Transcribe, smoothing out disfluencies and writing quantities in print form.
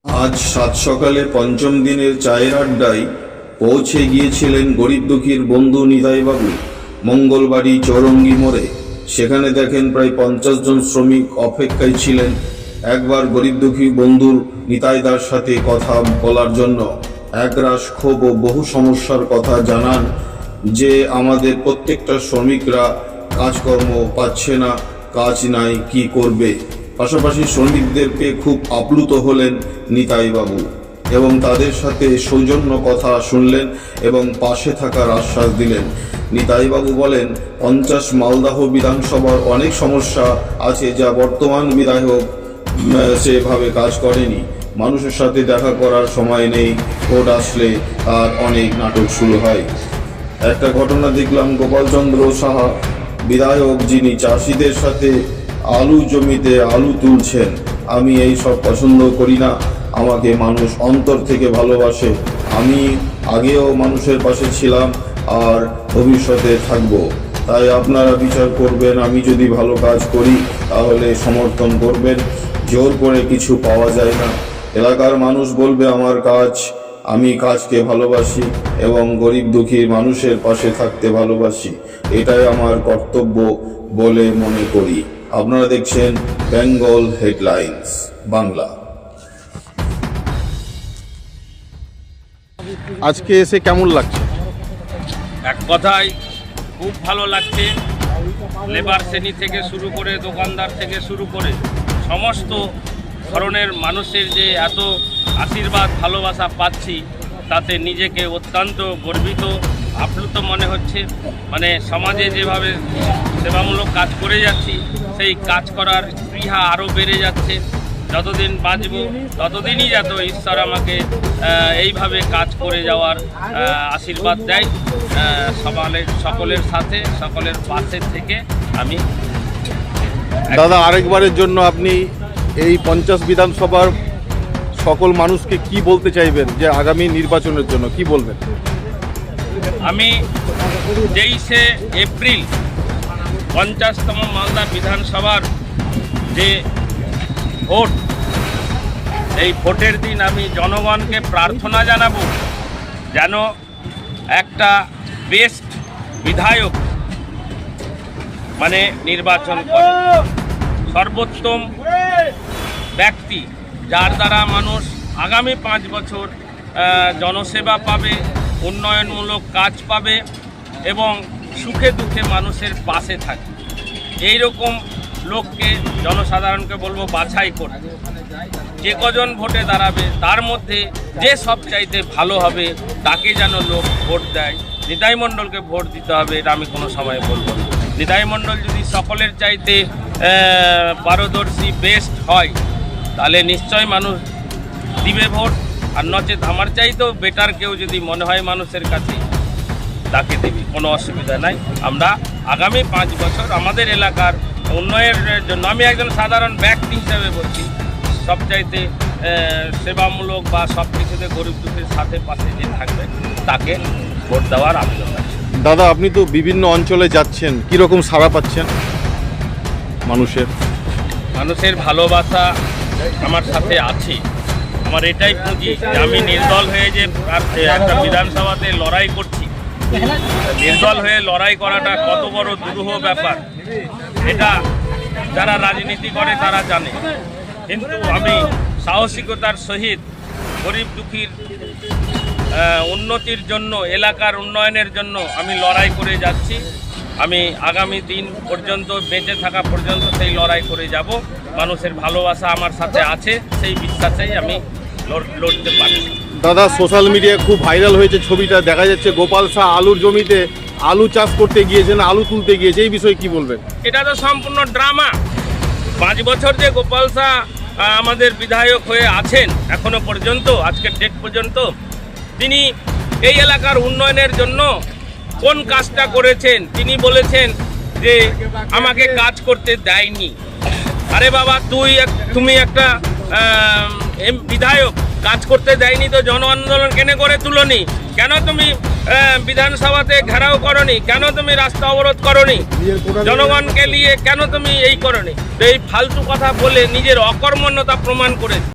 আজ সাত সকালে পঞ্চম দিনের চায়ের আড্ডায় পৌঁছে গিয়েছিলেন গরিব দুঃখীর বন্ধু নিতাইবাবু মঙ্গলবাড়ি চৌরঙ্গি মোড়ে। সেখানে দেখেন প্রায় 50 জন শ্রমিক অপেক্ষায় ছিলেন একবার গরিব দুঃখী বন্ধুর নিতাইদার সাথে কথা বলার জন্য। একরাশ ক্ষোভ ও বহু সমস্যার কথা জানান যে আমাদের প্রত্যেকটা শ্রমিকরা কাজকর্ম পাচ্ছে না, কাজ নাই, কি করবে। পাশাপাশি শ্রমিকদেরকে খুব আপ্লুত হলেন নিতাইবাবু এবং তাদের সাথে সৌজন্য কথা শুনলেন এবং পাশে থাকার আশ্বাস দিলেন। নিতাইবাবু বলেন 50 মালদহ বিধানসভার অনেক সমস্যা আছে যা বর্তমান বিধায়ক সেভাবে কাজ করেনি। মানুষের সাথে দেখা করার সময় নেই, ভোট আসলে আর অনেক নাটক শুরু হয়। একটা ঘটনা দেখলাম, গোপালচন্দ্র সাহা বিধায়ক যিনি চাষিদের সাথে আলু জমিতে আলু তুলছেন। আমি এই সব পছন্দ করি না। আমাকে মানুষ অন্তর থেকে ভালোবাসে। আমি আগেও মানুষের পাশে ছিলাম আর ভবিষ্যতে থাকবো। তাই আপনারা বিচার করবেন, আমি যদি ভালো কাজ করি তাহলে সমর্থন করবেন। জোর করে কিছু পাওয়া যায় না। এলাকার মানুষ বলবে আমার কাজ, আমি কাজকে ভালোবাসি এবং গরিব দুঃখী মানুষের পাশে থাকতে ভালোবাসি। এটাই আমার কর্তব্য বলে মনে করি। আপনারা দেখছেন বেঙ্গল হেডলাইন্স বাংলা। আজকে এসে কেমন লাগছে? এক কথায় খুব ভালো লাগছে। লেবার শ্রেণী থেকে শুরু করে দোকানদার থেকে শুরু করে সমস্ত ধরনের মানুষের যে এত আশীর্বাদ ভালোবাসা পাচ্ছি তাতে নিজেকে অত্যন্ত গর্বিত আপ্লুত মনে হচ্ছে। মানে সমাজে যেভাবে সেবামূলক কাজ করে যাচ্ছি সেই কাজ করার স্পৃহা আরও বেড়ে যাচ্ছে। যতদিন বাঁচব ততদিনই যত ঈশ্বর আমাকে এইভাবে কাজ করে যাওয়ার আশীর্বাদ দেয়। সকলের সাথে সকলের পাশে থেকে আমি। দাদা, আরেকবারের জন্য আপনি এই 50 বিধানসভার সকল মানুষকে কি বলতে চাইবেন যে আগামী নির্বাচনের জন্য কি বলবেন? আমি 23শে এপ্রিল 50তম মালদা বিধানসভার যে ভোট, এই ভোটের দিন আমি জনগণকে প্রার্থনা জানাবো যেন একটা বেস্ট বিধায়ক মানে নির্বাচন করে, সর্বোত্তম ব্যক্তি যার দ্বারা মানুষ আগামী 5 বছর জনসেবা পাবে, উন্নয়নমূলক কাজ পাবে এবং সুখে দুঃখে মানুষের পাশে থাকে। এইরকম লোককে জনসাধারণকে বলবো বাছাই করতে। যে কজন ভোটে দাঁড়াবে তার মধ্যে যে সবচাইতে ভালো হবে তাকে যেন লোক ভোট দেয়। নিতাই মণ্ডলকে ভোট দিতে হবে, এটা আমি কোনো সময় বলবো না। নিতাই মণ্ডল যদি সকলের চাইতে পারদর্শী বেস্ট হয় তাহলে নিশ্চয় মানুষ দিবে ভোট, আর নচেত আমার চাইতেও বেটার কেউ যদি মনে হয় মানুষের কাছে তাকে দেবে, কোনো অসুবিধা নাই। আমরা আগামী 5 বছর আমাদের এলাকার উন্নয়নের জন্য, আমি একজন সাধারণ ব্যক্তি হিসাবে বলছি, সবচাইতে সেবামূলক বা সব কিছুতে গরিব দুঃখের সাথে পাশে যে থাকবে তাকে ভোট দেওয়ার আবেদন আছে। দাদা, আপনি তো বিভিন্ন অঞ্চলে যাচ্ছেন, কীরকম সাড়া পাচ্ছেন মানুষের ভালোবাসা আমার সাথে আছে। আমার এটাই পুঁজি যে আমি নির্দল হয়ে যে একটা বিধানসভাতে লড়াই করছি। নির্দল হয়ে লড়াই করাটা কত বড় দুরূহ ব্যাপার, এটা যারা রাজনীতি করে তারা জানে। কিন্তু আমি সাহসিকতার সহিত গরিব দুঃখীর উন্নতির জন্য, এলাকার উন্নয়নের জন্য আমি লড়াই করে যাচ্ছি। আমি আগামী দিন পর্যন্ত, বেঁচে থাকা পর্যন্ত সেই লড়াই করে যাব। মানুষের ভালোবাসা আমার সাথে আছে, সেই বিশ্বাসেই আমি লড়তে পারি। দাদা, সোশ্যাল মিডিয়ায় খুব ভাইরাল হয়েছে ছবিটা, দেখা যাচ্ছে গোপাল শাহ আলুর জমিতে আলু চাষ করতে গিয়েছেন, আলু তুলতে গিয়েছে, এই বিষয়ে কি বলবেন? এটা তো সম্পূর্ণ ড্রামা। 5 বছর যে গোপাল শাহ আমাদের বিধায়ক হয়ে আছেন এখনো পর্যন্ত, আজকের ডেট পর্যন্ত, তিনি এই এলাকার উন্নয়নের জন্য কোন কাজটা করেছেন? তিনি বলেছেন যে আমাকে কাজ করতে দেয়নি। আরে বাবা, তুমি একটা বিধায়ক, কাজ করতে দেয়নি তো জন আন্দোলন কেন করে তুলনি? কেন তুমি বিধানসভাতে ঘেরাও করনি? কেন তুমি রাস্তা অবরোধ করনি? জনগণকে নিয়ে কেন তুমি এই করনি? তো এই ফালতু কথা বলে নিজের অকর্মণ্যতা প্রমাণ করে